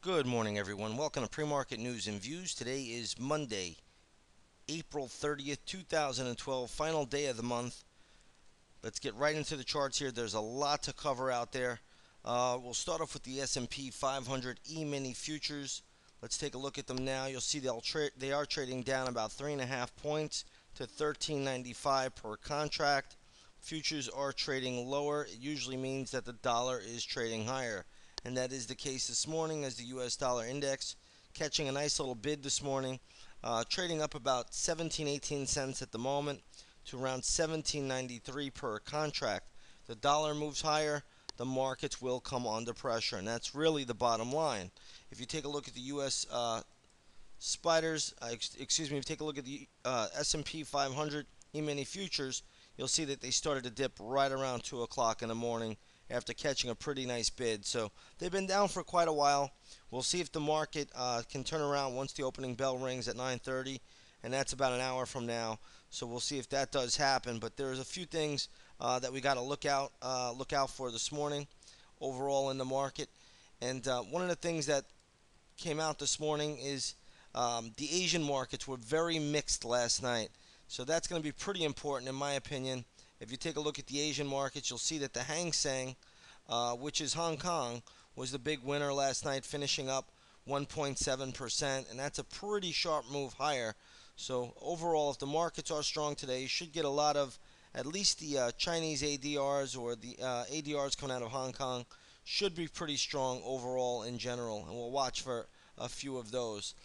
Good morning, everyone. Welcome to Pre-Market News and Views. Today is Monday, April 30th, 2012, final day of the month. Let's get right into the charts here. There's a lot to cover out there. We'll start off with the S&P 500 Emini Futures. Let's take a look at them now. You'll see they are trading down about 3.5 points to 13.95 per contract. Futures are trading lower. It usually means that the dollar is trading higher. And that is the case this morning as the U.S. dollar index catching a nice little bid this morning, trading up about 17-18 cents at the moment to around 17.93 per contract. The dollar moves higher, the markets will come under pressure, and that's really the bottom line. If you take a look at the U.S. If you take a look at the S&P 500 E-mini futures, you'll see that they started to dip right around 2 o'clock in the morning after catching a pretty nice bid. So they've been down for quite a while. We'll see if the market can turn around once the opening bell rings at 9:30, and that's about an hour from now. So we'll see if that does happen. But there's a few things that we got to look out for this morning overall in the market. And one of the things that came out this morning is the Asian markets were very mixed last night. So that's going to be pretty important in my opinion. If you take a look at the Asian markets, you'll see that the Hang Seng, which is Hong Kong, was the big winner last night, finishing up 1.7%, and that's a pretty sharp move higher. So overall, if the markets are strong today, you should get a lot of at least the Chinese ADRs or the ADRs coming out of Hong Kong should be pretty strong overall in general, and we'll watch for a few of those.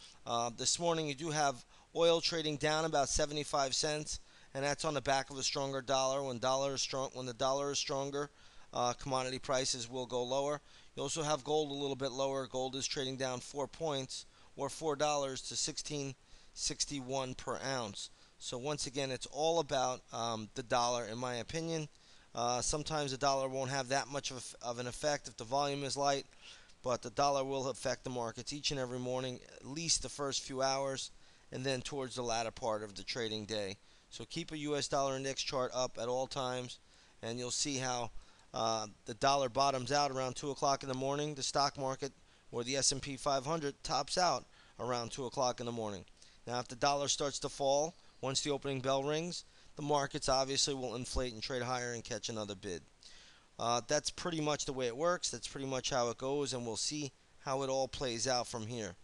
This morning, you do have oil trading down about 75 cents. And that's on the back of a stronger dollar. When the dollar is stronger, commodity prices will go lower. You also have gold a little bit lower. Gold is trading down 4 points, or $4 to 16.61 per ounce. So once again, it's all about the dollar, in my opinion. Sometimes the dollar won't have that much of an effect if the volume is light, but the dollar will affect the markets each and every morning, at least the first few hours, and then towards the latter part of the trading day. So keep a U.S. dollar index chart up at all times, and you'll see how the dollar bottoms out around 2 o'clock in the morning. The stock market, or the S&P 500, tops out around 2 o'clock in the morning. Now, if the dollar starts to fall once the opening bell rings, the markets obviously will inflate and trade higher and catch another bid. That's pretty much the way it works. That's pretty much how it goes, and we'll see how it all plays out from here.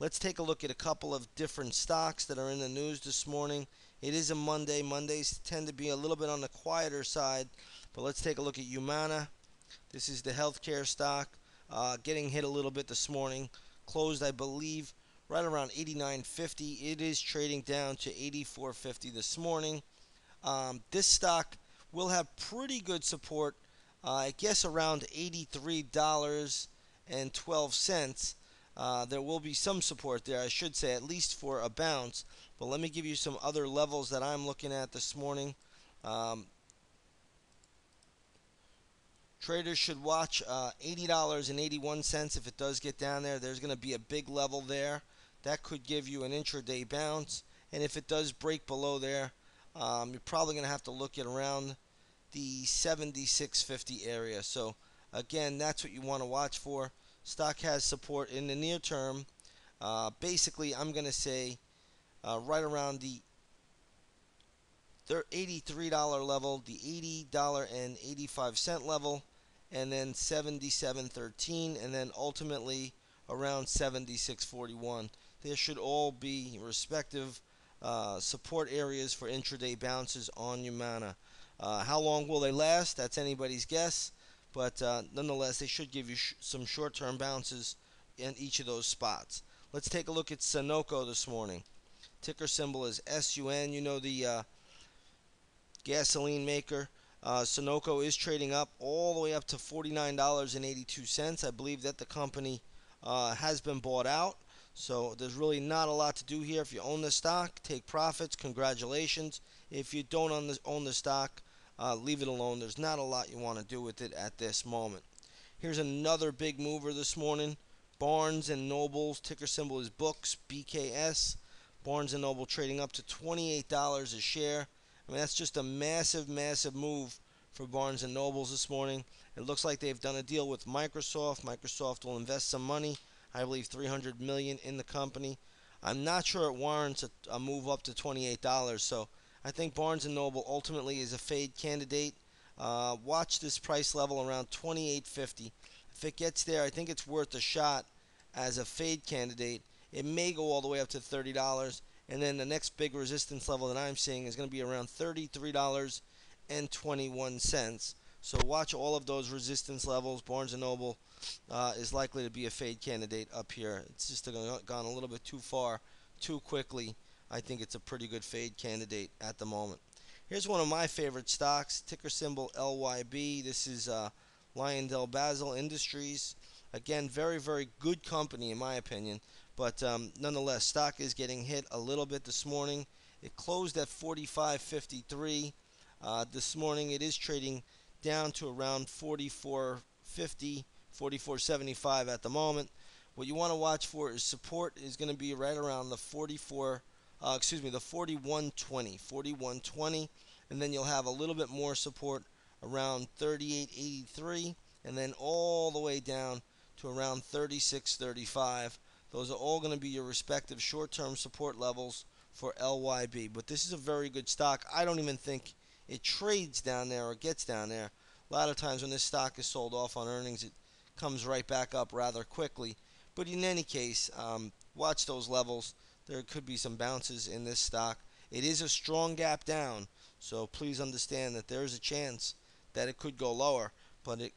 Let's take a look at a couple of different stocks that are in the news this morning. It is a Monday. Mondays tend to be a little bit on the quieter side, but let's take a look at Humana. This is the healthcare stock, getting hit a little bit this morning. Closed, I believe, right around 89.50. It is trading down to 84.50 this morning. This stock will have pretty good support, I guess around $83.12. There will be some support there, I should say, at least for a bounce. But let me give you some other levels that I'm looking at this morning. Traders should watch $80.81 if it does get down there. There's going to be a big level there. That could give you an intraday bounce. And if it does break below there, you're probably going to have to look at around the 76.50 area. So, again, that's what you want to watch for. Stock has support in the near term. Basically, I'm going to say right around the $83 level, the $80.85 level, and then 77.13, and then ultimately around 76.41. There should all be respective support areas for intraday bounces on Humana. How long will they last? That's anybody's guess. But nonetheless, they should give you some short-term bounces in each of those spots. Let's take a look at Sunoco this morning. Ticker symbol is SUN. You know the gasoline maker. Sunoco is trading up all the way up to $49.82. I believe that the company has been bought out. So there's really not a lot to do here. If you own the stock, take profits. Congratulations. If you don't own the stock, leave it alone. There's not a lot you want to do with it at this moment. Here's another big mover this morning. Barnes & Noble's ticker symbol is Books, BKS. Barnes & Noble trading up to $28 a share. I mean, that's just a massive, massive move for Barnes & Noble's this morning. It looks like they've done a deal with Microsoft. Microsoft will invest some money. I believe 300 million in the company. I'm not sure it warrants a move up to $28. So I think Barnes and Noble ultimately is a fade candidate. Watch this price level around 28.50. If it gets there, I think it's worth a shot as a fade candidate. It may go all the way up to $30. And then the next big resistance level that I'm seeing is going to be around $33.21. So watch all of those resistance levels. Barnes & Noble is likely to be a fade candidate up here. It's just gone a little bit too far, too quickly. I think it's a pretty good fade candidate at the moment. Here's one of my favorite stocks, ticker symbol LYB. This is LyondellBasell Industries. Again, very, very good company in my opinion. But nonetheless, stock is getting hit a little bit this morning. It closed at 45.53. This morning it is trading down to around 44.50, 44.75 at the moment. What you want to watch for is support is going to be right around the 41.20, 41.20, and then you'll have a little bit more support around 38.83, and then all the way down to around 36.35. Those are all going to be your respective short-term support levels for LYB. But this is a very good stock. I don't even think it trades down there or gets down there. A lot of times when this stock is sold off on earnings, it comes right back up rather quickly. But in any case, watch those levels. There could be some bounces in this stock. It is a strong gap down, so please understand that there is a chance that it could go lower,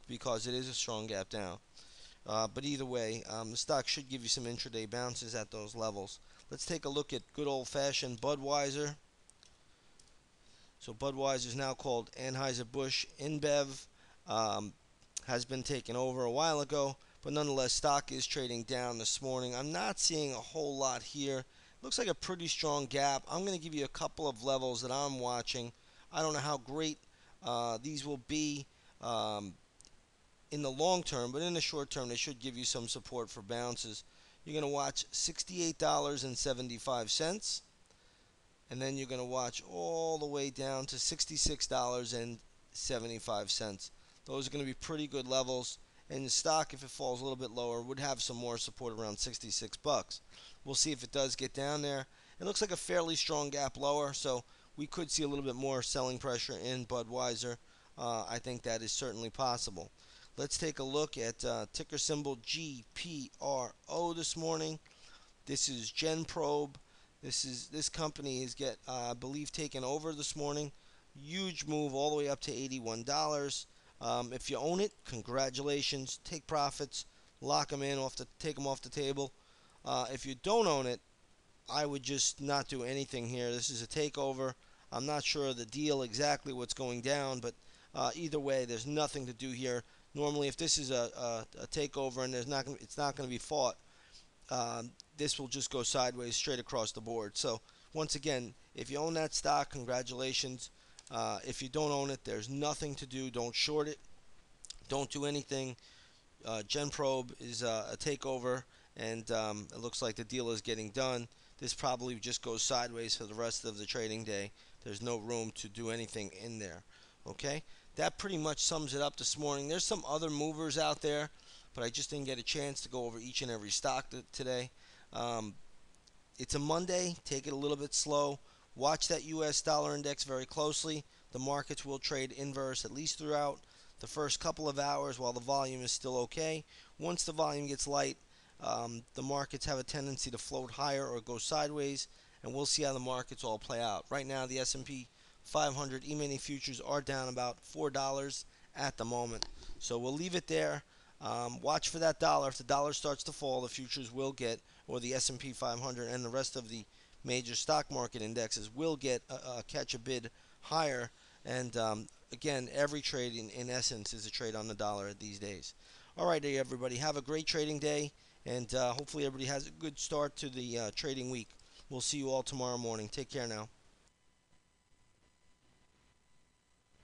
because it is a strong gap down. But either way, the stock should give you some intraday bounces at those levels. Let's take a look at good old-fashioned Budweiser. So Budweiser is now called Anheuser-Busch InBev. Has been taken over a while ago, but nonetheless, stock is trading down this morning. I'm not seeing a whole lot here. Looks like a pretty strong gap. I'm going to give you a couple of levels that I'm watching. I don't know how great these will be in the long term, but in the short term, they should give you some support for bounces. You're going to watch $68.75, and then you're going to watch all the way down to $66.75. Those are going to be pretty good levels, and the stock, if it falls a little bit lower, would have some more support around 66 bucks. We'll see if it does get down there. It looks like a fairly strong gap lower, so we could see a little bit more selling pressure in Budweiser. I think that is certainly possible. Let's take a look at ticker symbol GPRO this morning. This is GenProbe. This company is I believe, taken over this morning. Huge move all the way up to $81. If you own it, congratulations. Take profits, lock them in, take them off the table. If you don't own it, I would just not do anything here. This is a takeover. I'm not sure of the deal exactly what's going down, but either way, there's nothing to do here. Normally, if this is a takeover and it's not going to be fought, this will just go sideways straight across the board. So once again, if you own that stock, congratulations. If you don't own it, there's nothing to do. Don't short it. Don't do anything. GenProbe is a takeover, and it looks like the deal is getting done. This probably just goes sideways for the rest of the trading day. There's no room to do anything in there. Okay? That pretty much sums it up this morning. There's some other movers out there, but I just didn't get a chance to go over each and every stock today. It's a Monday. Take it a little bit slow. Watch that U.S. dollar index very closely. The markets will trade inverse at least throughout the first couple of hours while the volume is still okay. Once the volume gets light, the markets have a tendency to float higher or go sideways, and we'll see how the markets all play out. Right now, the S&P 500 E-mini futures are down about $4 at the moment. So we'll leave it there. Watch for that dollar. If the dollar starts to fall, the futures will get, or the S&P 500 and the rest of the major stock market indexes will get catch a bid higher. And again, every trade in essence is a trade on the dollar these days. All right, everybody. Have a great trading day, and hopefully everybody has a good start to the trading week. We'll see you all tomorrow morning. Take care now.